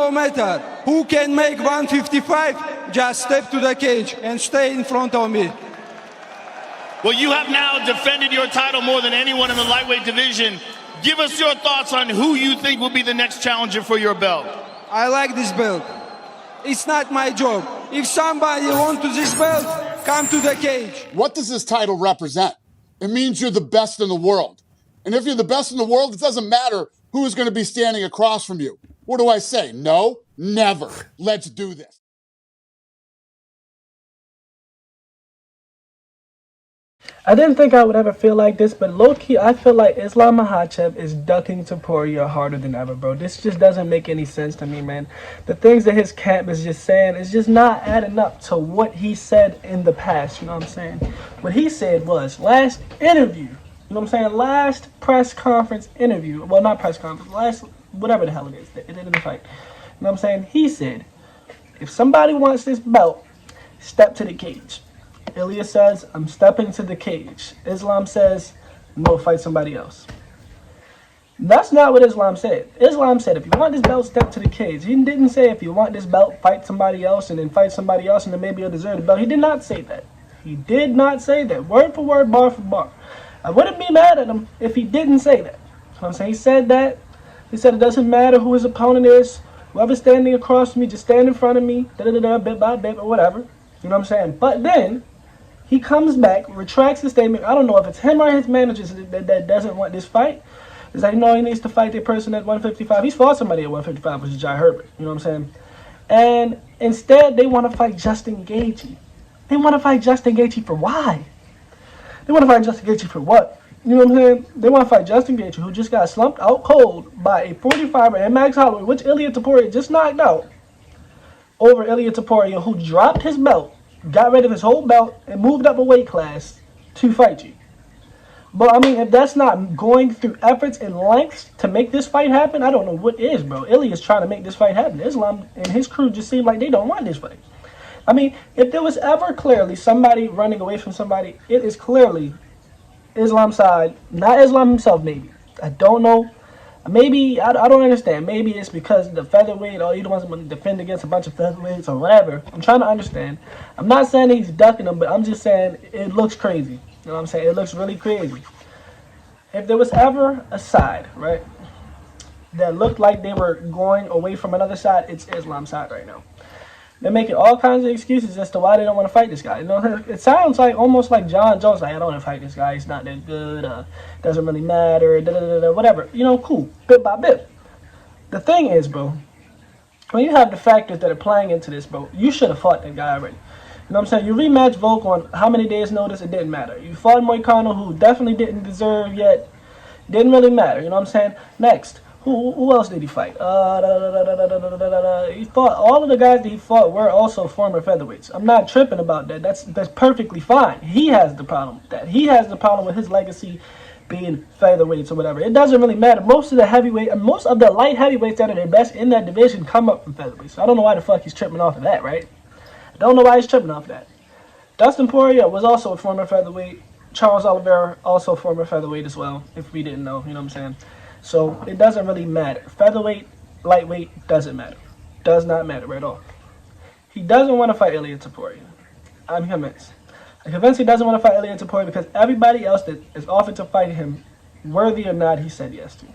no matter who can make 155, just step to the cage and stay in front of me. Well, you have now defended your title more than anyone in the lightweight division. Give us your thoughts on who you think will be the next challenger for your belt. I like this belt. It's not my job. If somebody wants this belt, come to the cage. What does this title represent? It means you're the best in the world. And if you're the best in the world, it doesn't matter who is going to be standing across from you. What do I say? No? Never. Let's do this. I didn't think I would ever feel like this, but low-key, I feel like Islam Makhachev is ducking Topuria harder than ever, bro. This just doesn't make any sense to me, man. The things that his camp is just saying is just not adding up to what he said in the past, you know what I'm saying? What he said was, last interview, you know what I'm saying, last press conference interview, well, not press conference, last, whatever the hell it is, it didn't fight. You know what I'm saying? He said, if somebody wants this belt, step to the cage. ILIA says, I'm stepping to the cage. Islam says, no, fight somebody else. That's not what Islam said. Islam said, if you want this belt, step to the cage. He didn't say, if you want this belt, fight somebody else and then fight somebody else and then maybe you'll deserve the belt. He did not say that. He did not say that. Word for word, bar for bar. I wouldn't be mad at him if he didn't say that. You know what I'm saying? He said that. He said it doesn't matter who his opponent is. Whoever's standing across from me, just stand in front of me, bit by bit or whatever. You know what I'm saying? But then he comes back, retracts the statement. I don't know if it's him or his managers that doesn't want this fight. It's like, no, he needs to fight the person at 155. He's fought somebody at 155, which is Jai Herbert. You know what I'm saying? And instead, they want to fight Justin Gaethje. They want to fight Justin Gaethje for why? They want to fight Justin Gaethje for what? You know what I'm saying? They want to fight Justin Gaethje, who just got slumped out cold by a 45er and Max Holloway, which Ilia Topuria just knocked out, over Ilia Topuria, who dropped his belt, got rid of his whole belt, and moved up a weight class to fight you. But, I mean, if that's not going through efforts and lengths to make this fight happen, I don't know what is, bro. Ilia is trying to make this fight happen. Islam and his crew just seem like they don't want this fight. I mean, if there was ever clearly somebody running away from somebody, it is clearly Islam's side, not Islam himself, maybe. I don't know. Maybe, I don't understand. Maybe it's because the featherweight, or he don't want to defend against a bunch of featherweights or whatever. I'm trying to understand. I'm not saying he's ducking them, but I'm just saying it looks crazy. You know what I'm saying? It looks really crazy. If there was ever a side, right, that looked like they were going away from another side, it's Islam's side right now. They're making all kinds of excuses as to why they don't want to fight this guy. You know, it sounds like almost like John Jones, like, I don't want to fight this guy. He's not that good. Doesn't really matter. Whatever. You know, cool. Bit by bit. The thing is, bro, when you have the factors that are playing into this, bro, you should have fought that guy already. You know what I'm saying? You rematch Volk on how many days' notice, it didn't matter. You fought Moicano, who definitely didn't deserve yet. Didn't really matter. You know what I'm saying? Next. Who else did he fight? He fought, all of the guys that he fought were also former featherweights. I'm not tripping about that. That's perfectly fine. He has the problem with that. He has the problem with his legacy being featherweights or whatever. It doesn't really matter. Most of the light heavyweights that are the best in that division come up from featherweights. So I don't know why the fuck he's tripping off of that, right? I don't know why he's tripping off of that. Dustin Poirier was also a former featherweight. Charles Oliveira, also former featherweight as well, if we didn't know, you know what I'm saying? So it doesn't really matter. Featherweight, lightweight, doesn't matter. Does not matter at all. He doesn't want to fight Ilia Topuria. I'm convinced. I'm convinced he doesn't want to fight Ilia Topuria because everybody else that is offered to fight him, worthy or not, he said yes to.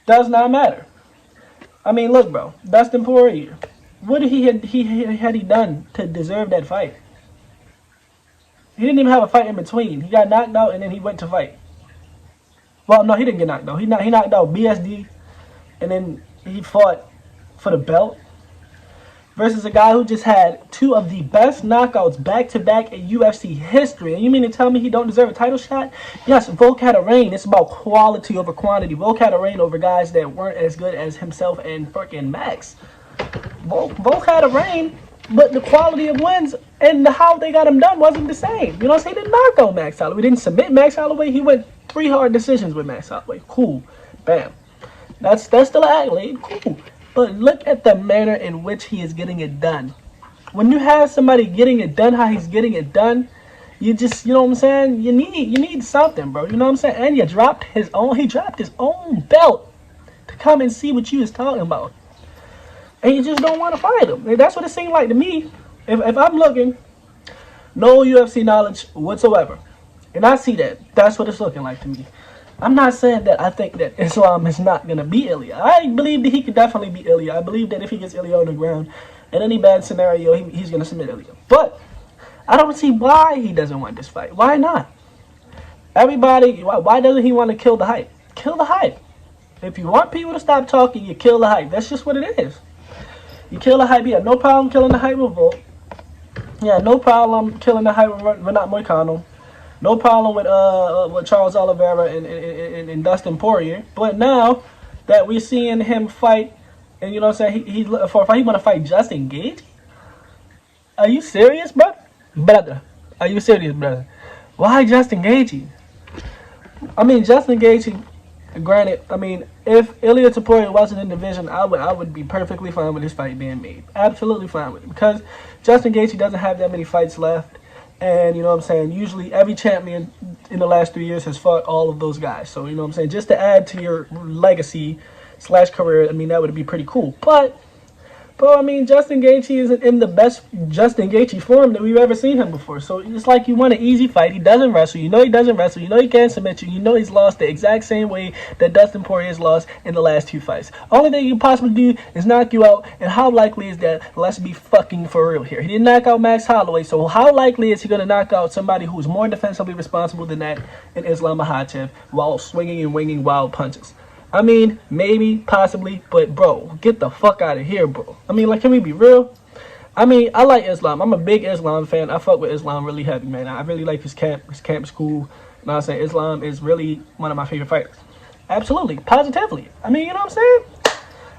Does not matter. I mean, look, bro. Dustin Poirier. What had he done to deserve that fight? He didn't even have a fight in between. He got knocked out and then he went to fight. Well, no, he didn't get knocked out. He knocked out BSD, and then he fought for the belt versus a guy who just had two of the best knockouts back-to-back in UFC history. And you mean to tell me he don't deserve a title shot? Yes, Volk had a reign. It's about quality over quantity. Volk had a reign over guys that weren't as good as himself and freaking Max. Volk had a reign, but the quality of wins and how they got him done wasn't the same. You know what I'm saying? He didn't knock out Max Holloway. He didn't submit Max Holloway. He went 3 hard decisions with Max Holloway. Cool. Bam. That's still an accolade. Cool. But look at the manner in which he is getting it done. When you have somebody getting it done how he's getting it done, you just, you know what I'm saying? You need something, bro. You know what I'm saying? And he dropped his own belt to come and see what you was talking about. and you just don't want to fight him. And that's what it seemed like to me. If I'm looking, no UFC knowledge whatsoever, and I see that, that's what it's looking like to me. I'm not saying that I think that Islam is not going to beat ILIA. I believe that he could definitely beat ILIA. I believe that if he gets ILIA on the ground, in any bad scenario, he's going to submit ILIA. But I don't see why he doesn't want this fight. Why not? Everybody, why doesn't he want to kill the hype? Kill the hype. If you want people to stop talking, you kill the hype. That's just what it is. You kill the hype. Yeah, no problem killing the hype with Volt. Yeah, no problem killing the hype with Renat Moicano. No problem with Charles Oliveira and Dustin Poirier. But now that we're seeing him fight, and you know what I'm saying, he's looking for a fight, he want to fight Justin Gaethje? Are you serious, bro? Brother, are you serious, brother? Why Justin Gaethje? I mean, Justin Gaethje, granted, I mean, if ILIA Topuria wasn't in the division, I would be perfectly fine with this fight being made. Absolutely fine with it. Because Justin Gaethje doesn't have that many fights left. And, you know what I'm saying, usually every champion in the last 3 years has fought all of those guys. So, you know what I'm saying, just to add to your legacy / career, I mean, that would be pretty cool. But, bro, I mean, Justin Gaethje isn't in the best Justin Gaethje form that we've ever seen him before. So it's like you want an easy fight. He doesn't wrestle. You know he doesn't wrestle. You know he can't submit you. You know he's lost the exact same way that Dustin Poirier has lost in the last 2 fights. Only thing you can possibly do is knock you out. And how likely is that? Let's be fucking for real here. He didn't knock out Max Holloway. So how likely is he going to knock out somebody who's more defensively responsible than that in Islam Makhachev while swinging and winging wild punches? I mean, maybe, possibly, but bro, get the fuck out of here, bro. I mean, like, can we be real? I mean, I like Islam. I'm a big Islam fan. I fuck with Islam really heavy, man. I really like his camp. His camp's cool. You know what I'm saying? Islam is really one of my favorite fighters. Absolutely, positively. I mean, you know what I'm saying?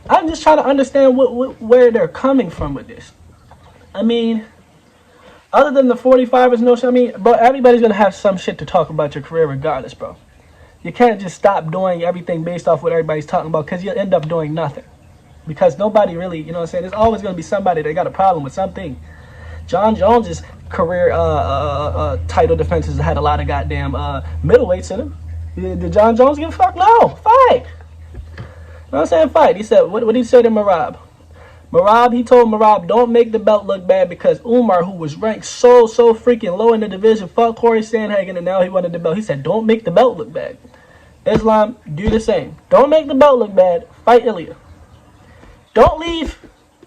I'm just trying to understand where they're coming from with this. I mean, other than the 45ers, no shit, I mean, bro, everybody's going to have some shit to talk about your career regardless, bro. You can't just stop doing everything based off what everybody's talking about because you'll end up doing nothing. Because nobody really, you know what I'm saying, there's always going to be somebody that got a problem with something. John Jones's career title defenses had a lot of goddamn middleweights in him. Did John Jones give a fuck? No, fight. You know what I'm saying? Fight. He said, what did he say to Merab? He told Merab, don't make the belt look bad because Umar, who was ranked so freaking low in the division, fought Corey Sandhagen and now he wanted the belt. He said, don't make the belt look bad. Islam, do the same. Don't make the belt look bad. Fight ILIA. Don't leave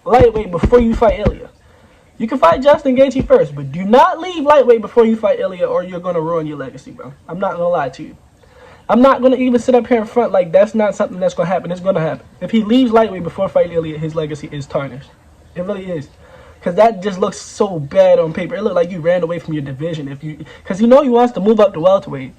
lightweight before you fight ILIA. You can fight Justin Gaethje first, but do not leave lightweight before you fight ILIA or you're going to ruin your legacy, bro. I'm not going to lie to you. I'm not going to even sit up here in front like that's not something that's going to happen. It's going to happen. If he leaves lightweight before fighting ILIA, his legacy is tarnished. It really is. Because that just looks so bad on paper. It looked like you ran away from your division. Because you know he wants to move up to welterweight.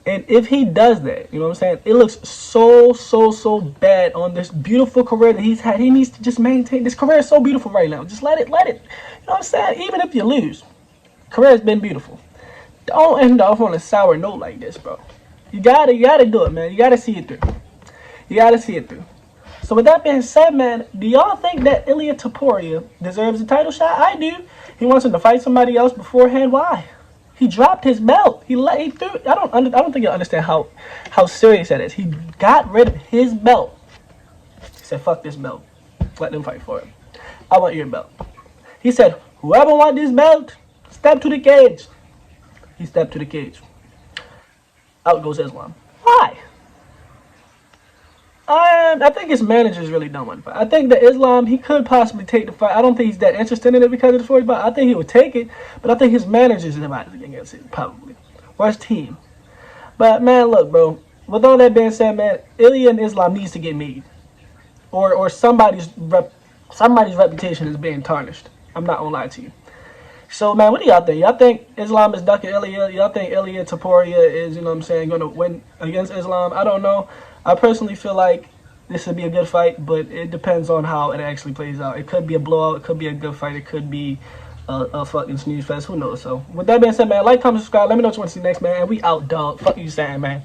And if he does that, you know what I'm saying, it looks so bad on this beautiful career that he's had. He needs to just maintain. This career is so beautiful right now. Just let it. You know what I'm saying? Even if you lose, career has been beautiful. Don't end off on a sour note like this, bro. You gotta do it, man. You gotta see it through. So with that being said, man, do y'all think that ILIA Topuria deserves a title shot? I do. He wants him to fight somebody else beforehand. Why? He dropped his belt. He threw. I don't think you understand how serious that is. He got rid of his belt. He said, "Fuck this belt. Let them fight for it. I want your belt." He said, "Whoever wants this belt, step to the cage." He stepped to the cage. Out goes Islam. Why? I think his manager's really done one fight. I think that Islam, he could possibly take the fight. I don't think he's that interested in it because of the 40 fight. I think he would take it, but I think his manager's invited against it, probably. Or his team. But, man, look, bro. With all that being said, man, ILIA and Islam needs to get made. Or somebody's reputation is being tarnished. I'm not going to lie to you. So, man, what do y'all think? Y'all think Islam is ducking ILIA? Y'all think ILIA Topuria is, you know what I'm saying, going to win against Islam? I don't know. I personally feel like this would be a good fight, but it depends on how it actually plays out. It could be a blowout. It could be a good fight. It could be a fucking snooze fest. Who knows? So, with that being said, man, like, comment, subscribe. Let me know what you want to see next, man. And we out, dog. Fuck you saying, man.